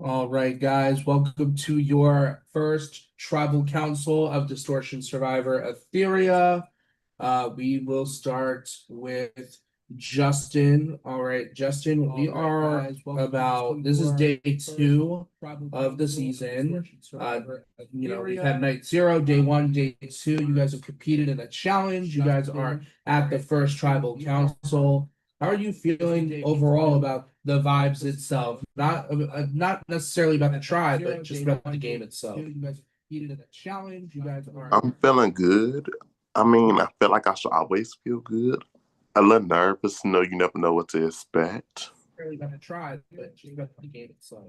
All right, guys, welcome to your first tribal council of Distortion Survivor Aetheria. We will start with Justin. All right, Justin, we are about this is day two of the season. We've had night zero, day one, day two. You guys have competed in a challenge. You guys are at the first tribal council. How are you feeling overall about the vibes itself? Not necessarily about the tribe, but just about the game itself. You guys competed in a challenge. You guys are. I'm feeling good. I mean, I feel like I should always feel good. A little nervous, you never know what to expect. Really about the tribe, but just about the game itself.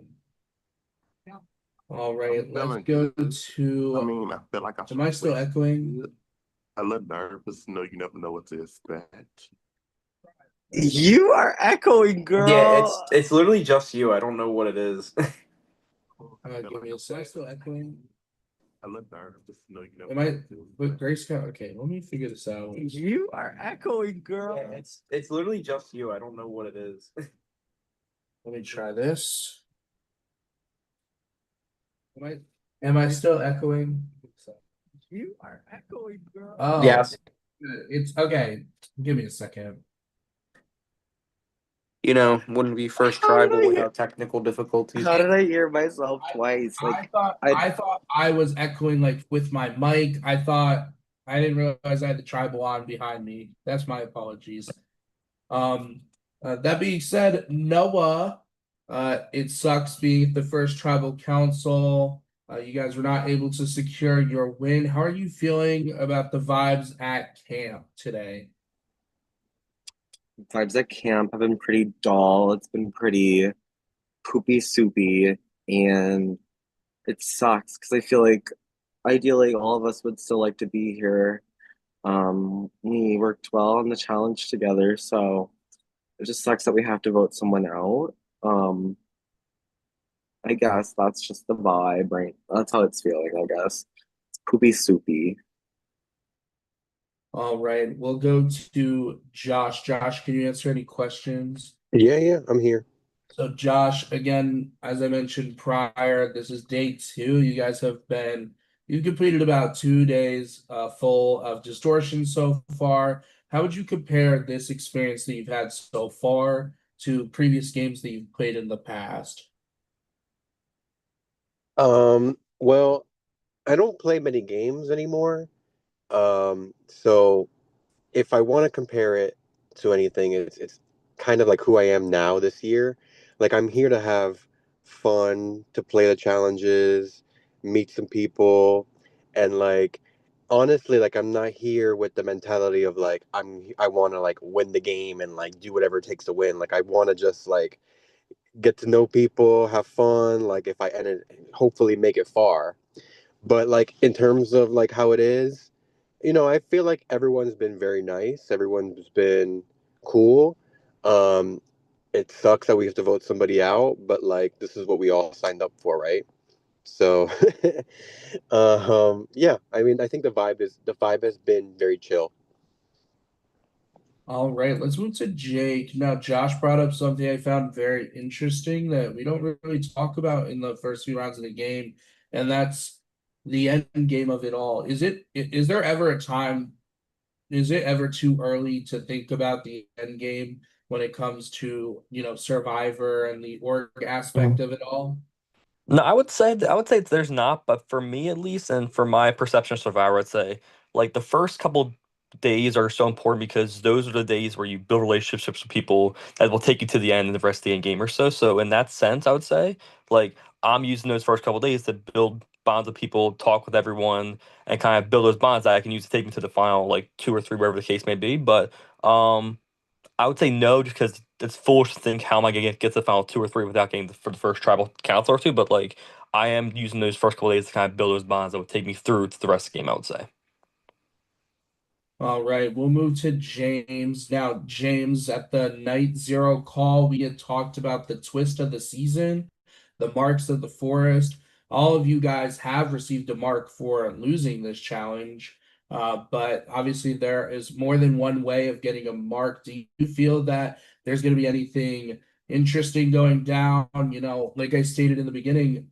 All right, I'm let's feeling go good. to. I mean, I feel like I should Am I still always feel echoing? good. A little nervous, you never know what to expect. You are echoing, Yeah, girl. it's literally just you. I don't know what it is. Give me a sec. Still echoing. A little nervous, you never Am know I what to with expect. Grace? Okay, let me figure this out. You are echoing, girl. Yeah, it's literally just you. I don't know what it is. Let me try this. Am I still echoing? You are echoing, girl. Oh, Yes. it's okay. Give me a second. When we first How did tried, but I hear- without technical difficulties. How did I hear myself twice? I thought I was echoing like with my mic. I didn't realize I had the tribal on behind me. That's my apologies. Um, that being said, Noah, it sucks being the first tribal council. You guys were not able to secure your win. How are you feeling about the vibes at camp today? Vibes at camp have been pretty dull. It's been pretty poopy soupy, and it sucks because I feel like ideally all of us would still like to be here. We worked well on the challenge together, so it just sucks that we have to vote someone out. I guess that's just the vibe, right? That's how it's feeling, I guess. It's poopy soupy. All right, we'll go to Josh. Josh, can you answer any questions? Yeah, I'm here. So, Josh, again, as I mentioned prior, this is day two. You've completed about 2 days full of distortion so far. How would you compare this experience that you've had so far to previous games that you've played in the past? Well, I don't play many games anymore. So if I want to compare it to anything, it's kind of like who I am now this year. Like I'm here to have fun, to play the challenges, meet some people, and like honestly, like I'm not here with the mentality of like I want to like win the game and like do whatever it takes to win. Like I want to just like get to know people, have fun, like if I end it, hopefully make it far. But like in terms of like how it is, I feel like everyone's been very nice. Everyone's been cool. Um, it sucks that we have to vote somebody out, but like this is what we all signed up for, right? So, yeah. I mean, I think the vibe has been very chill. All right, let's move to Jake. Now, Josh brought up something I found very interesting that we don't really talk about in the first few rounds of the game, and that's the end game of it all. Is there ever a time, is it ever too early to think about the end game when it comes to, Survivor and the org aspect of it all? No, I would say there's not, but for me at least, and for my perception of Survivor, I'd say like the first couple days are so important because those are the days where you build relationships with people that will take you to the end and the rest of the end game or so. So in that sense, I would say like I'm using those first couple days to build bonds with people, talk with everyone, and kind of build those bonds that I can use to take me to the final like two or three, wherever the case may be. But I would say no, just because it's foolish to think how am I gonna get to the final two or three without getting for the first tribal council or two. But like I am using those first couple days to kind of build those bonds that would take me through to the rest of the game. I would say. All right, we'll move to James. Now, James, at the night zero call, we had talked about the twist of the season, the marks of the forest. All of you guys have received a mark for losing this challenge, but obviously there is more than one way of getting a mark. Do you feel that there's going to be anything interesting going down. Like I stated in the beginning,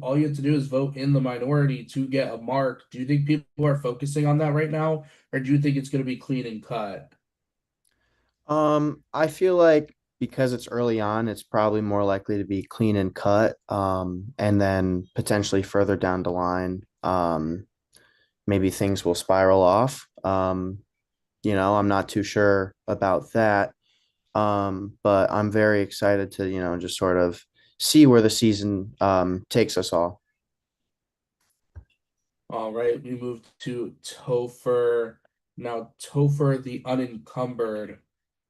all you have to do is vote in the minority to get a mark. Do you think people are focusing on that right now, or do you think it's going to be clean and cut? I feel like because it's early on, it's probably more likely to be clean and cut. And then potentially further down the line, maybe things will spiral off. I'm not too sure about that. But I'm very excited to, just sort of see where the season takes us all. All right, we move to Topher. Now, Topher the Unencumbered,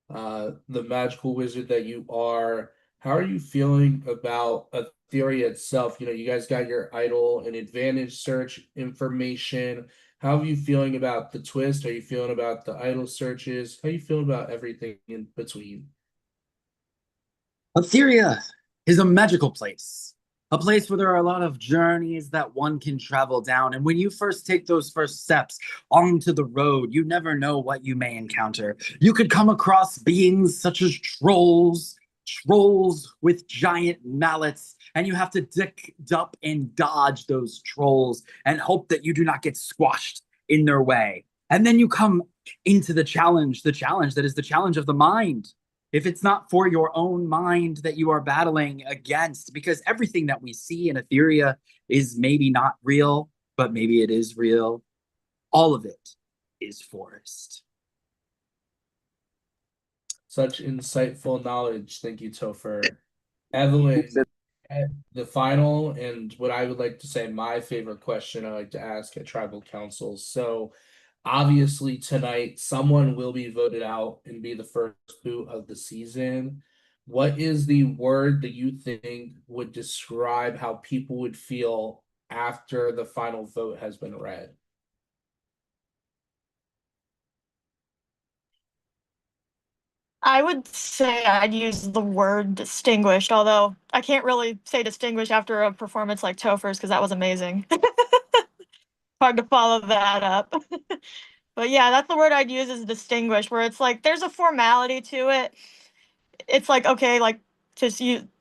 the magical wizard that you are. How are you feeling about Aetheria itself? You guys got your idol and advantage search information. How are you feeling about the twist? How are you feeling about the idol searches? How are you feeling about everything in between? Aetheria is a magical place. A place where there are a lot of journeys that one can travel down. And when you first take those first steps onto the road, you never know what you may encounter. You could come across beings such as trolls with giant mallets, and you have to duck and dodge those trolls and hope that you do not get squashed in their way. And then you come into the challenge that is the challenge of the mind. If it's not for your own mind that you are battling against, because everything that we see in Aetheria is maybe not real, but maybe it is real. All of it is forest. Such insightful knowledge. Thank you, Topher. Evelyn, the final and what I would like to say, my favorite question I like to ask at tribal councils. So, obviously, tonight someone will be voted out and be the first boot of the season. What is the word that you think would describe how people would feel after the final vote has been read? I would say I'd use the word distinguished, although I can't really say distinguished after a performance like Topher's because that was amazing. Hard to follow that up. But yeah, that's the word I'd use is distinguished, where it's like there's a formality to it. It's like, okay, like to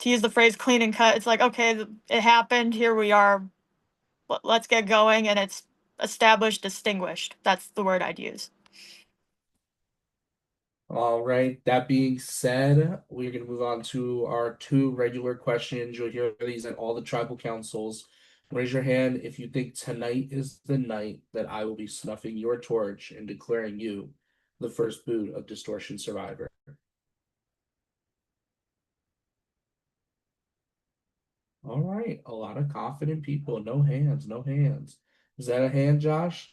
use the phrase clean and cut, it's like, okay, it happened, here we are, let's get going, and it's established, distinguished. That's the word I'd use. All right. That being said, we're going to move on to our two regular questions. You'll hear these at all the tribal councils. Raise your hand if you think tonight is the night that I will be snuffing your torch and declaring you the first boot of Distortion Survivor. All right. A lot of confident people. No hands, no hands. Is that a hand, Josh?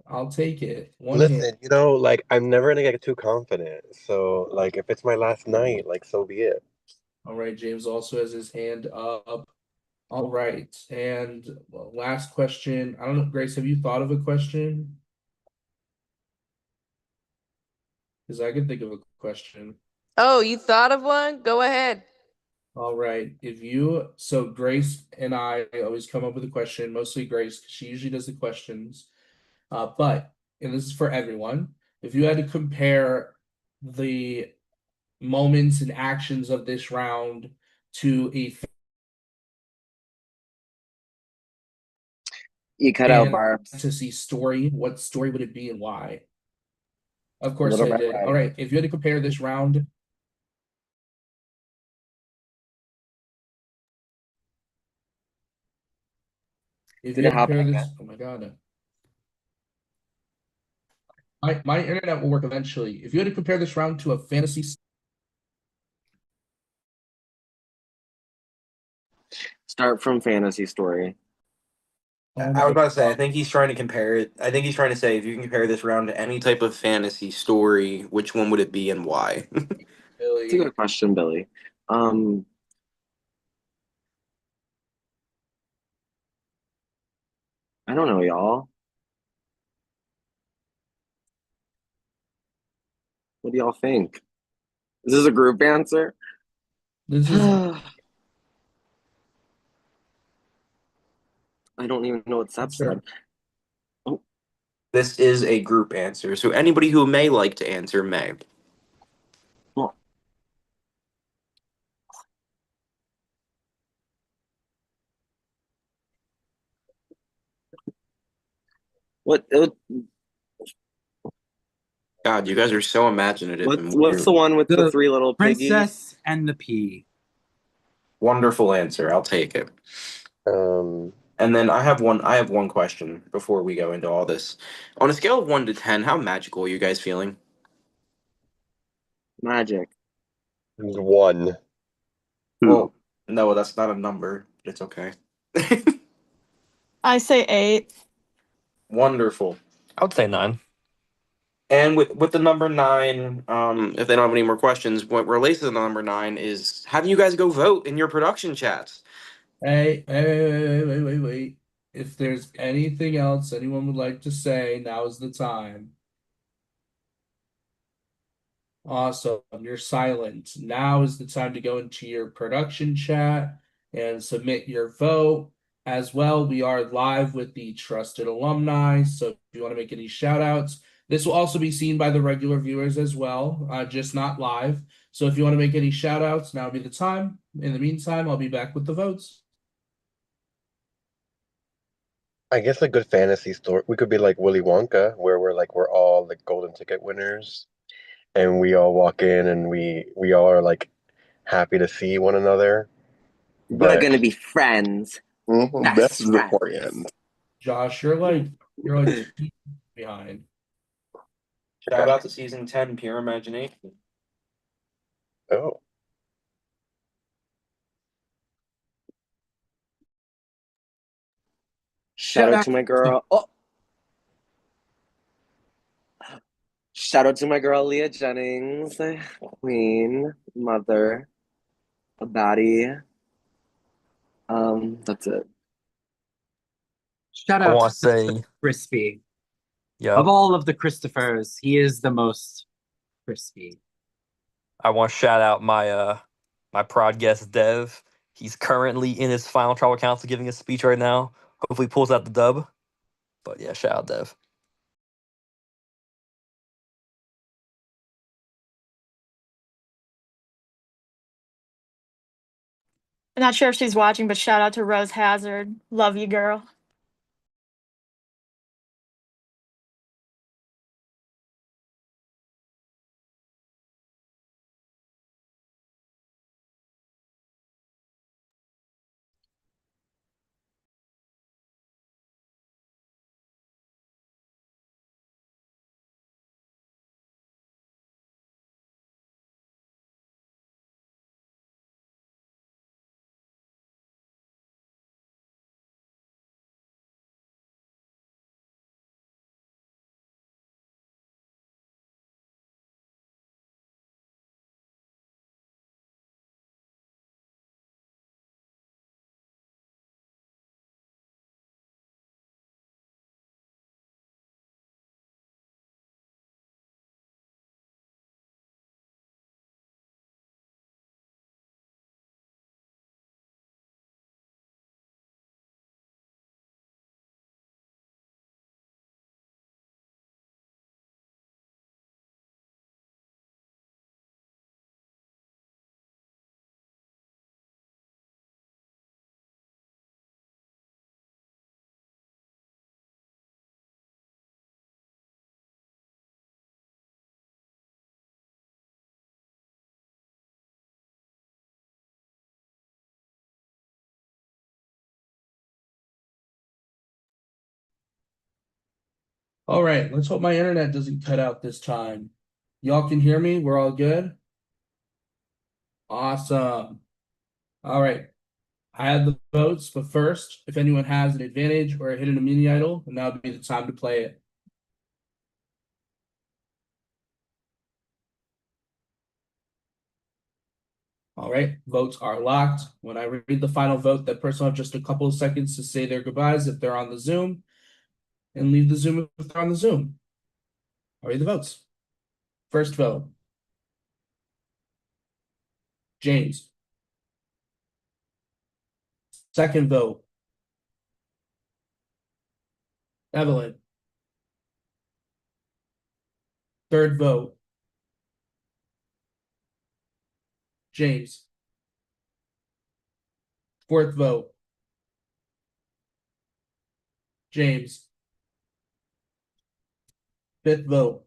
I'll take it. One hand. Listen, like I'm never gonna get too confident. So like if it's my last night, like so be it. All right. James also has his hand up. All right. And last question. I don't know, Grace, have you thought of a question? Because I can think of a question. Oh, you thought of one? Go ahead. All right. So Grace and I always come up with a question, mostly Grace, 'cause she usually does the questions. And this is for everyone, if you had to compare the moments and actions of this round to a You cut out Barb's. fantasy story, what story would it be and why? Of course Little I Red did. Riding All right. If you had to compare this round. If you Did it had to compare happen this, again? oh my God. My internet will work eventually. If you had to compare this round to a fantasy. Start from fantasy story. Oh I was my about to say, I think he's trying to compare it. I think he's trying to say if you can compare this round to any type of fantasy story, which one would it be and why? That's a Billy. good question, Billy. I don't know, y'all. What do y'all think? Is this a group answer? This is I don't even know what Seth said. This is a group answer, so anybody who may like to answer may. God, you guys are so imaginative and what's weird. the one with the The three little piggies? Princess and the Pea. Wonderful answer. I'll take it. And then I have one question before we go into all this. On a scale of 1 to 10, how magical are you guys feeling? Magic. 1. Well, no, that's not a number. It's okay. I say 8. Wonderful. I would say 9. And with the number 9, if they don't have any more questions, what relates to the number 9 is having you guys go vote in your production chats. Hey, wait. If there's anything else anyone would like to say, now is the time. Awesome, you're silent. Now is the time to go into your production chat and submit your vote. As well, we are live with the trusted alumni, so if you want to make any shout outs, this will also be seen by the regular viewers as well, just not live. So if you want to make any shout outs, now would be the time. In the meantime, I'll be back with the votes. I guess a good fantasy story. We could be like Willy Wonka, where we're all like golden ticket winners, and we all walk in and we all are like happy to see one another. We're But gonna be friends. That's the friends. plan. Josh, you're like 2 behind. Shout out to season 10, Pure Imagination. oh, Shout out to my girl. Oh. Shout out to my girl Leah Jennings, queen, mother, a baddie. That's it. Shout I out want to to say, Crispy. yeah, Of all of the Christophers, he is the most crispy. I want to shout out my prod guest Dev. He's currently in his final tribal council giving a speech right now. Hopefully he pulls out the dub. But yeah, shout out Dev. I'm not sure if she's watching, but shout out to Rose Hazard. Love you, girl. All right, let's hope my internet doesn't cut out this time. Y'all can hear me? We're all good? Awesome. All right. I have the votes, but first, if anyone has an advantage or a hidden mini idol, now would be the time to play it. All right, votes are locked. When I read the final vote, that person will have just a couple of seconds to say their goodbyes if they're on the Zoom, and leave the Zoom if they're on the Zoom. I'll read the votes. First vote, James. Second vote, Evelyn. Third vote, James. Fourth vote, James. Fifth vote.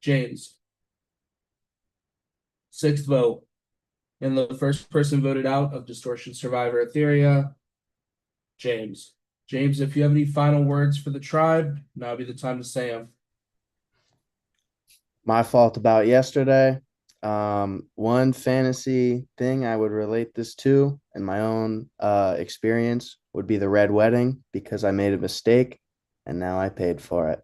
James. Sixth vote. And the first person voted out of Distortion Survivor Aetheria, James. James, if you have any final words for the tribe, now would be the time to say them. My fault about yesterday. One fantasy thing I would relate this to in my own experience would be the Red Wedding, because I made a mistake and now I paid for it.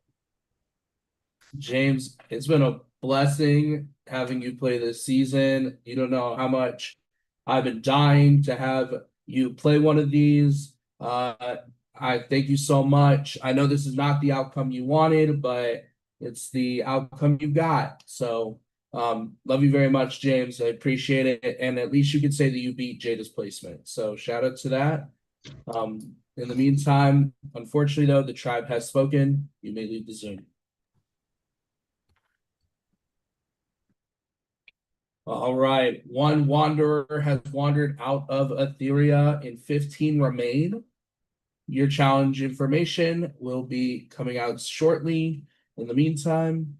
James, it's been a blessing having you play this season. You don't know how much I've been dying to have you play one of these. I thank you so much. I know this is not the outcome you wanted, but it's the outcome you got. So, love you very much, James. I appreciate it. And at least you could say that you beat Jada's placement. So shout out to that. In the meantime, unfortunately though, the tribe has spoken. You may leave the Zoom. All right, one wanderer has wandered out of Aetheria and 15 remain. Your challenge information will be coming out shortly. In the meantime,